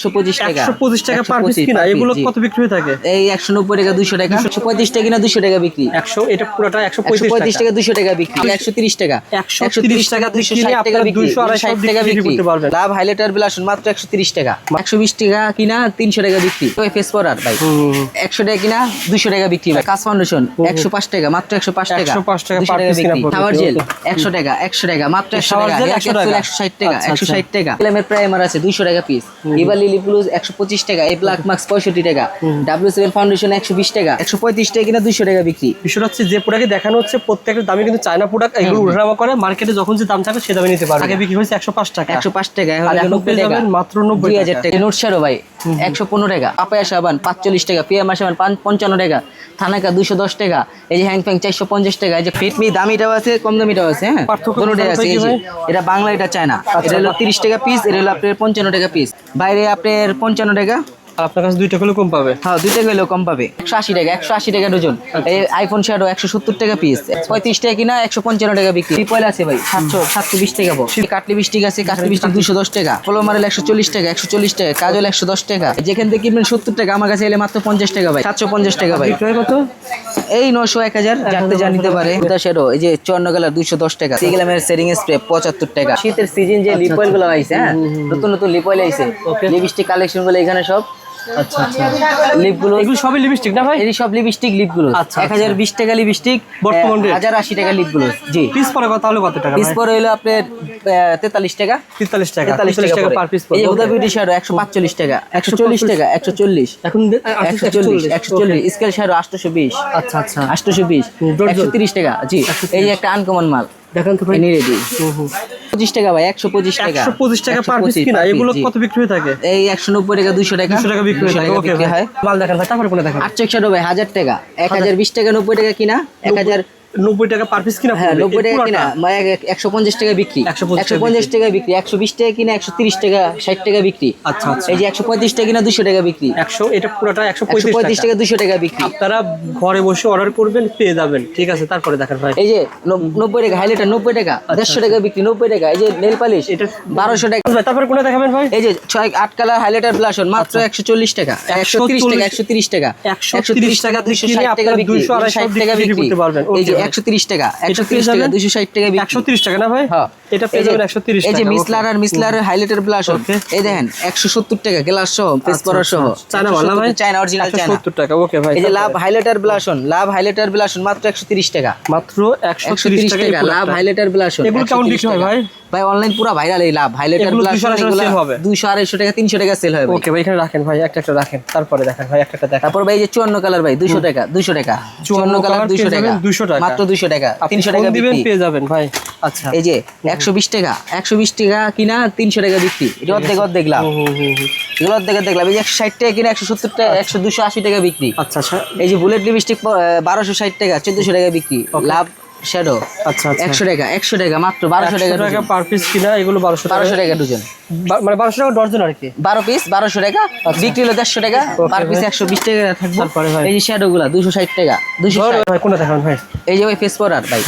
125 টাকা। 125 টাকা per piece কিনা, এগুলো কত বিক্রি হয়ে থাকে? এই 190 টাকা, 200 টাকা, 135 টাকা কিনা 200 টাকা বিক্রি। 100, এটা পুরোটা 135 টাকা, 200 টাকা বিক্রি। 130 টাকা, 130 টাকা 260 টাকা বিক্রি, 200 250 টাকা বিক্রি করতে পারবেন। লাভ হাইলাইটার ব্লাশন মাত্র 130 টাকা, 120 টাকা কিনা 300 টাকা বিক্রি। ওই ফেস পাউডার ভাই 100 টাকা কিনা 200 টাকা বিক্রি ভাই। কাজ ফাউন্ডেশন 105 টাকা, মাত্র 105 টাকা, 105 টাকা পার পিস কিনা পড়বে। শাওয়ার জেল 100 টাকা, 100 টাকা, মাত্র 100 টাকা। হেয়ার ক্যাপসুল 160 টাকা, 160 টাকা। ক্লেমের প্রাইমার আছে 200 টাকা পিস। ইভালি লিপ গ্লোজ 125 টাকা, এই ব্ল্যাক মাস্ক 65 টাকা, W7 ফাউন্ডেশন 120 টাকা, 135 টাকা কিনা 200 টাকা বিক্রি। বিষয়টা হচ্ছে যে প্রোডাক্ট দেখানো হচ্ছে প্রত্যেকটা দামে কিন্তু চায়না প্রোডাক্ট, এগুলো উঠানামা করে মার্কেটে যখন যে দাম চাবে সে দামে নিতে পারবে। আগে বিক্রি হয়েছে 105 টাকা, 105 টাকা, এখন আর এখন 90 পেয়ে টাকা, যাবেন মাত্র 90 2000 টাকা। নোট শ্যাডো ভাই 115 টাকা, পাপায়া সাবান 45 টাকা, পিয়ামা সাবান 55 টাকা, থানাকা 210 টাকা, এই যে হ্যাং ফ্যাং 450 টাকা। এই যে ফিটমি দামিটাও আছে, কম দামিটাও আছে। হ্যাঁ, দুটোটাই আছে। এই যে এটা বাংলা, এটা চায়না। এটা হলো 30 টাকা পিস, এটা হলো আপনার 55 টাকা পিস। বাইরে আপনার 55 টাকা। আপনার কাছে 2 টাকা হলে কম পাবে। হ্যাঁ, 2 টাকা হলেও কম পাবে। 180 টাকা, 180 টাকা ডজন। এই আইফোন শ্যাডো 170 টাকা পিস, 35 টাকা কিনা 155 টাকা বিক্রি। ট্রিপল আছে ভাই 720 টাকা। কাটলি বিস্টিক আছে, কাটলি বিস্টিক 210 টাকা। ফলোমারেল 140 টাকা, 140 টাকা। কাজল 110 টাকা। যেখান থেকে কিনবেন 70 টাকা, আমার কাছে এলে মাত্র 50 টাকা ভাই, 750 টাকা ভাই। কত? এই 900 1000 যাতে জানিতে পারে। শ্যাডো এই যে 54 কালার 210 টাকা। সিগলামের সেটিং স্প্রে 75 টাকা। শীতের সিজন যে লিপ অয়েল গুলো আইছে, হ্যাঁ, নতুন নতুন লিপ অয়েল আইছে। লিপস্টিক কালেকশন গুলো এখানে সব। আচ্ছা আচ্ছা, লিপগুলো এগুলো সবই লিপস্টিক না ভাই? এই সব লিপস্টিক, লিপগুলো 1020 টাকা লিপস্টিক, বর্তমানে 1080 টাকা লিপগুলো। জি, পিস পরে কত হলো, কত টাকা? পিস পরে হলো আপনার 43 টাকা, 43 টাকা, 43 টাকা পার পিস। এই হুদা বিউটি শ্যাডো 145 টাকা, 140 টাকা, 140 এখন 140 স্কেল শ্যাডো 820। আচ্ছা আচ্ছা, 820, 130 টাকা। জি, এই যে একটা আনকমন মাল দেখেন তো ভাই, রেডি 25 টাকা ভাই, 125 টাকা, 125 টাকা পার পিস কিনা, এগুলো কত বিক্রি হয়ে থাকে? এই 190 টাকা, 200 টাকা, 200 টাকা বিক্রি হয়। মাল দেখেন ভাই, তারপরে কোনে দেখেন। 8 শ্যাডো ভাই 1000 টাকা, 1020 টাকা, 90 টাকা কিনা, 90 টাকা পার পিস কিনা। হ্যাঁ, 90 টাকা কিনা, 150 টাকা বিক্রি, 150 টাকা বিক্রি, 120 টাকা কিনা, 130 টাকা, 60 টাকা বিক্রি। আচ্ছা আচ্ছা, এই যে 135 টাকা কিনা 200 টাকা বিক্রি, 100, এটা পুরোটা 135 টাকা, 200 টাকা বিক্রি। আপনারা ঘরে বসে অর্ডার করবেন, পেয়ে যাবেন। ঠিক আছে, তারপরে দেখেন ভাই, এই যে 90 টাকা হাইলাইটার 90 টাকা, 150 টাকা বিক্রি, 90 টাকা। এই যে নেল পালিশ এটা 1200 টাকা। তারপরে কোনে দেখাবেন ভাই? এই যে 8 কালার হাইলাইটার ব্লাশন মাত্র 140 টাকা, 130 টাকা, 130 টাকা, 130 টাকা, 260 টাকা বিক্রি, 260 টাকা বিক্রি করতে পারবেন। এই যে 130 টাকা, 130 টাকা, 260 টাকা বিক্রি, 130 টাকা না ভাই? হ্যাঁ, এটা পেয়ে যাবেন 130 টাকা। এই যে মিসলার হাইলাইটার ব্লাশন, এই দেখেন 170 টাকা গ্লাস সহ, পেজ করা সহ। চায়না মাল না ভাই? চায়না অরিজিনাল, চায়না 170 টাকা। ওকে ভাই, এই যে লাভ হাইলাইটার ব্লাশন মাত্র 130 টাকা, মাত্র 130 টাকা। লাভ হাইলাইটার ব্লাশন। এগুলো কেমন বিক্রি হয় ভাই? ভাই অনলাইন পুরো ভাইরাল এই লাভ হাইলাইটার ব্লাশন। এগুলো 200 টাকা, 300 টাকা সেল হয়। ওকে ভাই, এখানে রাখেন ভাই, একটা একটা রাখেন, তারপরে দেখেন ভাই, একটা একটা দেখেন। তারপর ভাই এই যে 54 কালার ভাই 200 টাকা, 200 টাকা, 54 কালার 200 টাকা, 200 টাকা, মাত্র 200 টাকা, 300 টাকা দিবেন, বিক্রি, পেয়ে যাবেন ভাই। আচ্ছা, এই যে 120 টাকা, 120 টাকা কিনা 300 টাকা বিক্রি। এটা অর্ধেক লাভ, এগুলো অর্ধেক দেখলাম। এই যে 160 টাকা কিনা 170 টাকা, 280 টাকা বিক্রি। আচ্ছা আচ্ছা, এই যে বুলেট লিপস্টিক 1260 টাকা, 1400 টাকা বিক্রি। লাভ শ্যাডো আচ্ছা আচ্ছা, 100 টাকা, 100 টাকা, মাত্র 1200 টাকা পার পিস কিনা, এগুলো 1200 টাকা ডজন, মানে 1200 টাকা ডজন আর কি। 12 পিস 1200 টাকা বিক্রি হলো 150 টাকা, পার পিস 120 টাকা থাকবে। তারপরে ভাই এই যে শ্যাডো গুলা 260 টাকা, 260 ভাই, কোনটা দেখাবেন ভাই? এই যে ওই ফেস পাউডার ভাই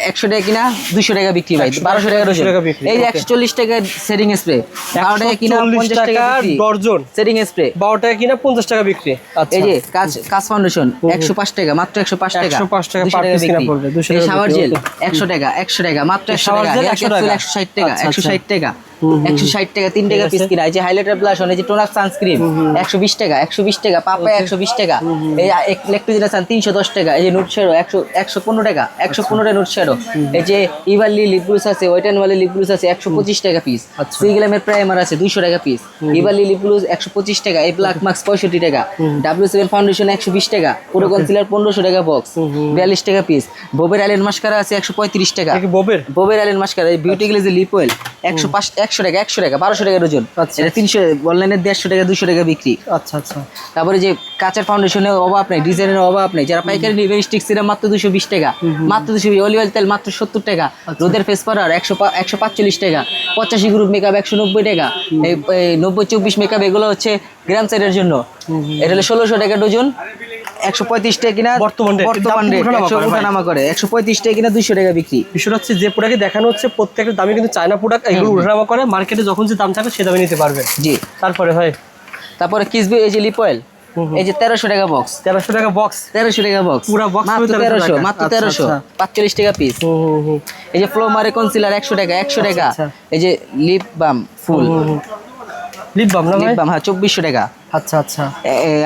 100 টাকা কিনা 200 টাকা বিক্রি ভাই, 1200 টাকা ডজন। এই যে 140 টাকা সেটিং স্প্রে, 12 টাকা কিনা 50 টাকা ডজন সেটিং স্প্রে, 12 টাকা কিনা 50 টাকা বিক্রি। আচ্ছা, এই যে কাজ ফাউন্ডেশন 105 টাকা, মাত্র 105 টাকা, 105 টাকা পার পিস কিনা পড়বে, 200 টাকা। শাওয়ার জেল 100 টাকা, 100 টাকা, মাত্র 100 টাকা। হেয়ার ক্যাপসুল 160 টাকা, 160 টাকা, 160 টাকা, 3 টাকা পিস কিনা। এই যে হাইলাইটার ব্লাশন, এই যে টোনার সানস্ক্রিন 120 টাকা, 120 টাকা, পাপায়া 120 টাকা, এই ইলেকট্রিজিটা সান 310 টাকা। এই যে নুট শ্যাডো 115 টাকা, 115 টাকা নুট শ্যাডো। এই যে ইভালি লিপ গ্লোস আছে, ওয়েটেন ওয়ালি লিপ গ্লোস আছে 125 টাকা পিস। সিগলামের প্রাইমার আছে 200 টাকা পিস। ইভালি লিপ গ্লোস 125 টাকা, এই ব্ল্যাক মাস্ক 65 টাকা, W7 ফাউন্ডেশন 120 টাকা, পুরো কনসিলার 1500 টাকা বক্স, 42 টাকা পিস। বোবের আইল্যান্ড মাস্কারা আছে 135 টাকা, বোবের আইল্যান্ড মাস্কারা। এই বিউটি গ্লেজ লিপ অয়েল 100 টাকা, 1200 টাকা ডজন। এটা 300, অনলাইনে 150 টাকা, 200 টাকা বিক্রি। আচ্ছা আচ্ছা, তারপরে যে কাঁচের ফাউন্ডেশনের অভাব নেই, ডিজাইনের অভাব নেই, যারা পাইকারি নেবেন স্টিক সিরাম মাত্র 220 টাকা, মাত্র 220, অলিভ অয়েল তেল মাত্র 70 টাকা, রোদের ফেস পাউডার 145 টাকা, 85 গ্রুপ মেকআপ 190 টাকা, এই 90-24 মেকআপ এগুলো হচ্ছে গ্রাম সাইডের জন্য, এটা হলো 1600 টাকা ডজন। 135 টাকা কিনা বর্তমান রেট ওঠানামা করে 135 টাকা কিনা 200 টাকা বিক্রি। বিষয়টা হচ্ছে যে প্রোডাক্ট দেখানো হচ্ছে প্রত্যেকটা দামে কিন্তু চায়না প্রোডাক্ট এগুলো ওঠানামা করে, মার্কেটে যখন যে দাম থাকে সে দামে নিতে পারবেন। জি। তারপরে ভাই তারপরে কিসবি এই যে লিপ অয়েল, এই যে 1300 টাকা বক্স, 1300 টাকা বক্স, 1300 টাকা বক্স, পুরো বক্স মাত্র 1300, মাত্র 1300, 45 টাকা পিস। এই যে ফ্লো মারে কনসিলার 100 টাকা, 100 টাকা। এই যে লিপ বাম ফুল, লিপ বাম না ভাই? লিপ বাম হ্যাঁ 2400 টাকা। আচ্ছা আচ্ছা,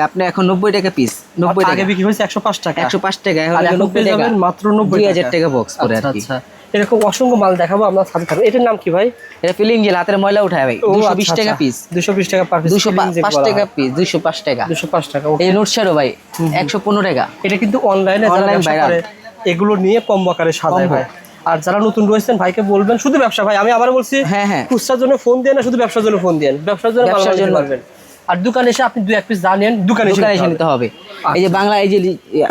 আপনি এখন 90 টাকা পিস, 90 টাকা। আগে বিক্রি হয়েছে 105 টাকা, 105 টাকা, এখন 90 টাকা, মাত্র 90 2000 টাকা বক্স করে আর কি। আচ্ছা, এরকম অসংখ্য মাল দেখাবো আমরা সাথে থাকবো। এটার নাম কি ভাই? এটা ফিলিং জেল, হাতের ময়লা উঠায় ভাই, 220 টাকা পিস, 220 টাকা পার পিস, 205 টাকা পিস, 205 টাকা, 205 টাকা। এই নোট শ্যাডো ভাই 115 টাকা। এটা কিন্তু অনলাইনে যারা ব্যবসা করে এগুলো নিয়ে কম আকারে সাজায় ভাই। আর যারা নতুন রয়েছেন ভাইকে বলবেন শুধু ব্যবসা, ভাই আমি আবার বলছি, হ্যাঁ হ্যাঁ, খুচরার জন্য ফোন দেন না, শুধু ব্যবসার জন্য ফোন দেন, ব্যবসার জন্য পারবেন। আর দোকানে এসে আপনি 2-1 পিস জানেন দোকানে এসে নিতে হবে। এই যে বাংলা এই যে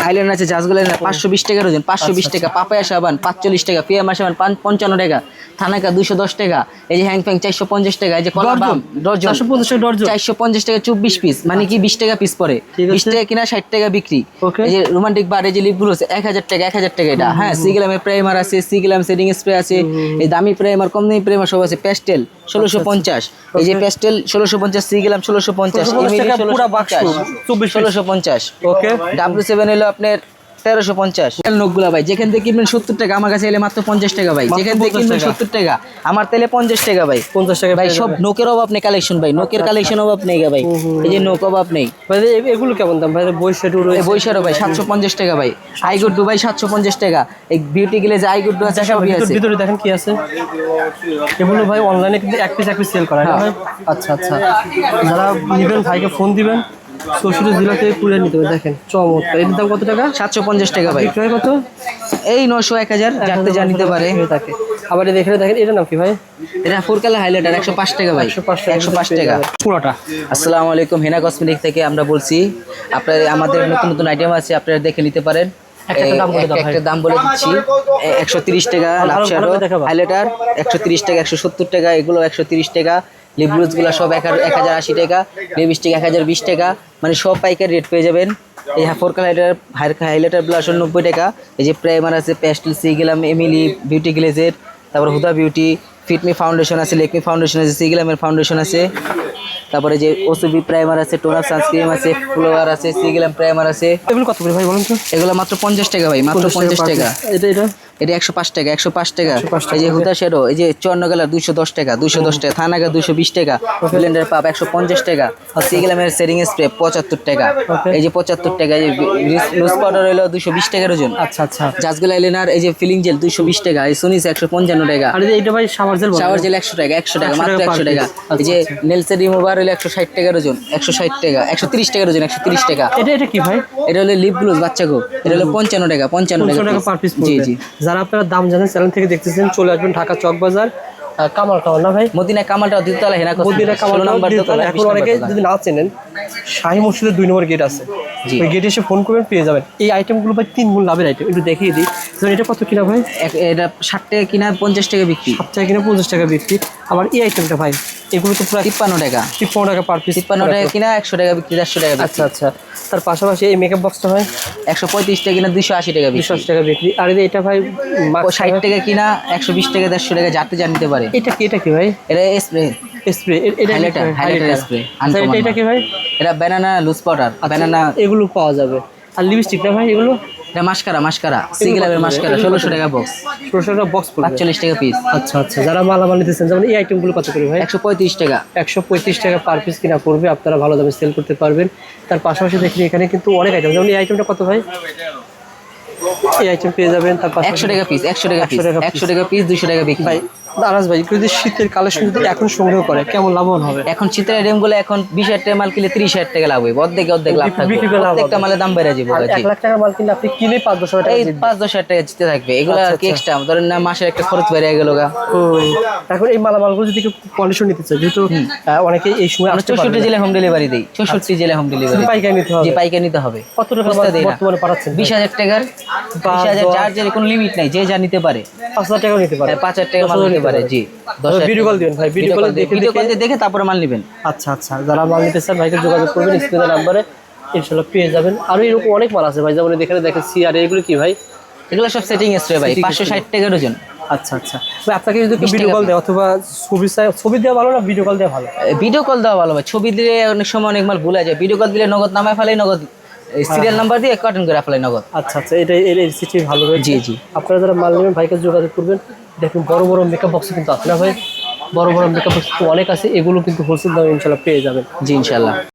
আইল্যান্ড আছে, জাজগুলো 520 টাকা ওজন, 520 টাকা। পাপায়া সাবান 45 টাকা, পিয়ামা সাবান 55 টাকা, থানাকা 210 টাকা। এই যে হ্যাংফ্যাং 450 টাকা। এই যে কলা বাম ডজন 450 টাকা ডজন, 450 টাকা 24 পিস, মানে কি 20 টাকা পিস পড়ে, 20 টাকা কিনা 60 টাকা বিক্রি। এই যে রোমান্টিক বার, এই যে লিপগুলো আছে 1000 টাকা, 1000 টাকা এটা। হ্যাঁ, সিগ্লামের প্রাইমার আছে, সিগ্লাম সেটিং স্প্রে আছে, এই দামি প্রাইমার, কম দামি প্রাইমার সব আছে। পেস্টেল 1650, এই যে পেস্টেল 1650, সিগ্লাম 1650, ইমিলি 1650। ওকে, W7 হলো আপনার 1350। নখগুলা ভাই যেখান থেকে কিনবেন 70 টাকা, আমার কাছে এলে মাত্র 50 টাকা ভাই। যেখান থেকে কিনবেন 70 টাকা, আমার তাহলে 50 টাকা ভাই, 50 টাকা ভাই। সব নোকের অভাব নেই কালেকশন ভাই, নোকের কালেকশন অভাব নেই ভাই। এই যে নোক অভাব নেই ভাই। এগুলো কেমন দাম ভাই? বৈশাটু রয়েছে, বৈশারও ভাই 750 টাকা ভাই। আইগুড ভাই 750 টাকা। এই বিউটি গ্লেজ আইগুড আছে, সবই আছে। ভিতরে দেখেন কি আছে। এগুলো ভাই অনলাইনে কিন্তু এক পিস সেল করা হয়। আচ্ছা আচ্ছা, যারা নেবেন ভাইকে ফোন দিবেন, 64 জেলা থেকে কুরিয়ার নিতে হবে। দেখেন চমৎকার। এর দাম কত টাকা? 750 টাকা ভাই। বিক্রয় কত? এই 900, 1000 যাতে যা নিতে পারে। আবার এখানে দেখেন, এটার নাম কি ভাই? এটা 4 কালার হাইলাইটার 105 টাকা ভাই, 105 টাকা পুরোটা। আসসালামু আলাইকুম, হেনা কসমেটিক থেকে আমরা বলছি। আপনারা আমাদের নতুন নতুন আইটেম আছে, আপনারা দেখে নিতে পারেন। একটা দাম বলে দিচ্ছি, 130 টাকা লাভ শ্যাডো হাইলাইটার, 130 টাকা, 170 টাকা, এগুলো 130 টাকা। লিপ গ্লুজগুলো সব 1080 টাকা, লিপস্টিক 1020 টাকা, মানে সব পাইকারি রেট পেয়ে যাবেন। এই 4 কালার হাইলাইটার ব্লাশ 90 টাকা। এই যে প্রাইমার আছে, পেস্টেল, সিগ্লাম, এমিলি, বিউটি গ্লেজের, তারপর হুদা বিউটি, ফিটমি ফাউন্ডেশন আছে, লেকমি ফাউন্ডেশন আছে, সিগ্লামের ফাউন্ডেশন আছে, তারপরে যে ওসুবি প্রাইমার আছে, টোনার সানস্ক্রিন আছে, ফ্লোয়ার আছে, সিগ্লাম প্রাইমার আছে। এগুলো কত করে ভাই বলুন তো? এগুলো মাত্র 50 টাকা ভাই, মাত্র 50 টাকা। এটা 105 টাকা, 105 টাকা। এই যে হুদা শ্যাডো, এই যে 54 কালার 210 টাকা, 210 টাকা। থানাগা 220 টাকা, ব্লেন্ডার পাপ 150 টাকা। সিগ্লামের সেটিং স্প্রে 75 টাকা, এই যে 75 টাকা। এই যে লুজ পাউডার হলো 220 টাকার ওজন। আচ্ছা আচ্ছা, জাজগুলা আইলাইনার এই যে ফিলিং জেল 220 টাকা, এই সোনিস 155 টাকা। আর এইটা ভাই শাওয়ার জেল 100 টাকা, 100 টাকা, মাত্র 100 টাকা। এই যে নেলসের রিমুভার হলো 160 টাকার ওজন, 160 টাকা, 130 টাকার ওজন, 130 টাকা। এটা কি ভাই? এটা হলো লিপ গ্লুজ বাচ্চা গো, এটা হলো 55 টাকা, 55 টাকা পার পিস। জি জি। যারা আপনারা দাম জানেন চ্যানেল থেকে দেখতেছেন, চলে আসবেন ঢাকা চক বাজার, কামাল টাওয়ার না ভাই? মদিনা কামালটা দ্বিতীয়তলা, হেনা মদিনা কামাল নাম্বার দোতলা। এখন অনেকে যদি না চেনেন, শাহী মসজিদের 2 নম্বর গেট আছে, ওই গেটে এসে ফোন করবেন, পেয়ে যাবেন। এই আইটেমগুলো ভাই 3 গুণ লাভের আইটেম, একটু দেখিয়ে দিই। এটা কত কিনা ভাই? এটা 60 টাকা কিনা, 50 টাকা বিক্রি। 60 টাকা কিনা, 50 টাকা বিক্রি। আবার এই আইটেমটা ভাই, এগুলো তো প্রায় 53 টাকা, 53 টাকা পার পিস। 53 টাকা কিনা, 100 টাকা বিক্রি, 100 টাকা বিক্রি। আচ্ছা আচ্ছা, তার পাশাপাশি এই মেকআপ বক্সটা হয় 135 টাকা কিনা, 280 টাকা বিক্রি, 280 টাকা বিক্রি। আর এটা ভাই 60 টাকা কিনা, 120 টাকা, 150 টাকা যাতে জানতে পারে। এটা কি ভাই? এটা স্প্রে, স্প্রে। এটা হাইলাইটার স্প্রে। এটা কি ভাই? এটা ব্যানানা লুজ পাউডার, ব্যানানা এগুলো পাওয়া যাবে। আর লিপস্টিকটা ভাই এগুলো? এটা মাস্কারা, সিগ্লামের মাস্কারা 1600 টাকা বক্স, 1600 টাকা বক্স পড়বে, 45 টাকা পিস। আচ্ছা আচ্ছা, যারা মালামাল নিতেছেন, যেমন এই আইটেমগুলো কত করে ভাই? 135 টাকা, 135 টাকা পার পিস কিনা পড়বে, আপনারা ভালো দামে সেল করতে পারবেন। তার পাশাপাশি দেখি এখানে কিন্তু অনেক আইটেম, যেমন এই আইটেমটা কত ভাই? এই আইটেম পেয়ে যাবেন তার পাশে 100 টাকা পিস, 100 টাকা পিস, 100 টাকা পিস, 200 টাকা বিক্রি। ভাই আনাস ভাই, যদি শীতের কালেকশন যদি এখন সংগ্রহ করে কেমন লাভবান হবে? এখন শীতের আইটেমগুলো এখন 20,000 টাকা মাল কিনলে 30,000 টাকা লাভ হবে, অর্ধেক লাভ থাকবে। প্রত্যেকটা মালের দাম বেড়ে যাবে। 1 লাখ টাকার মাল কিনলে আপনি কিনে 5-10 টাকা, এই 5-10,000 টাকা জিতে থাকবে। এগুলো কি এক্সট্রা, ধরেন না মাসের একটা খরচ বেড়ে গেল গা। এখন এই মালামালগুলো যদি কন্ডিশন নিতে চায়, যেহেতু অনেকে এই সময় 64 জেলায় হোম ডেলিভারি দেই, 64 জেলায় হোম ডেলিভারি। পাইকারি নিতে হবে? জি, পাইকারি নিতে হবে। কত টাকা বর্তমানে পাঠাচ্ছেন? 20,000 টাকার, 20,000 চার্জের কোনো লিমিট নাই, যে যা নিতে পারে। 5,000 টাকাও নিতে পারে, 5,000 টাকা মাল নিতে পারে। জি, ভিডিও কল দিবেন ভাই, ভিডিও কল দেখে তারপরে মাল নেবেন। আচ্ছা আচ্ছা, যারা মাল নিতে চান ভাইকে যোগাযোগ করবেন স্ক্রিনের নাম্বারে। ইনশাল্লাহ পেয়ে যাবেন। আরো এরকম অনেক মাল আছে ভাই, যেমন এখানে দেখেন সিআর, এগুলো কি ভাই? এগুলো সব সেটিং স্প্রে ভাই, 560 টাকা ডজন। আচ্ছা আচ্ছা ভাই, আপনাকে যদি ভিডিও কল দেয় অথবা ছবি দেওয়া ভালো না ভিডিও কল দেওয়া ভালো? ভিডিও কল দেওয়া ভালো ভাই, ছবি দিলে অনেক সময় অনেক মাল ভুলে যায়, ভিডিও কল দিলে নগদ নামায় ফেলাই, নগদ সিরিয়াল নাম্বার দিয়ে কার্টন করে ফেলাই নগদ। আচ্ছা আচ্ছা, এটা এর সিস্টেম ভালো রয়েছে। জি জি, আপনারা যারা মাল নেবেন ভাইকে যোগাযোগ করবেন। দেখুন বড় বড় মেকআপ বক্স কিন্তু আছে না ভাই, বড় বড় মেকআপ বক্স অনেক আছে, এগুলো কিন্তু হোলসেল দামে ইনশাল্লাহ পেয়ে যাবেন। জি ইনশাল্লাহ।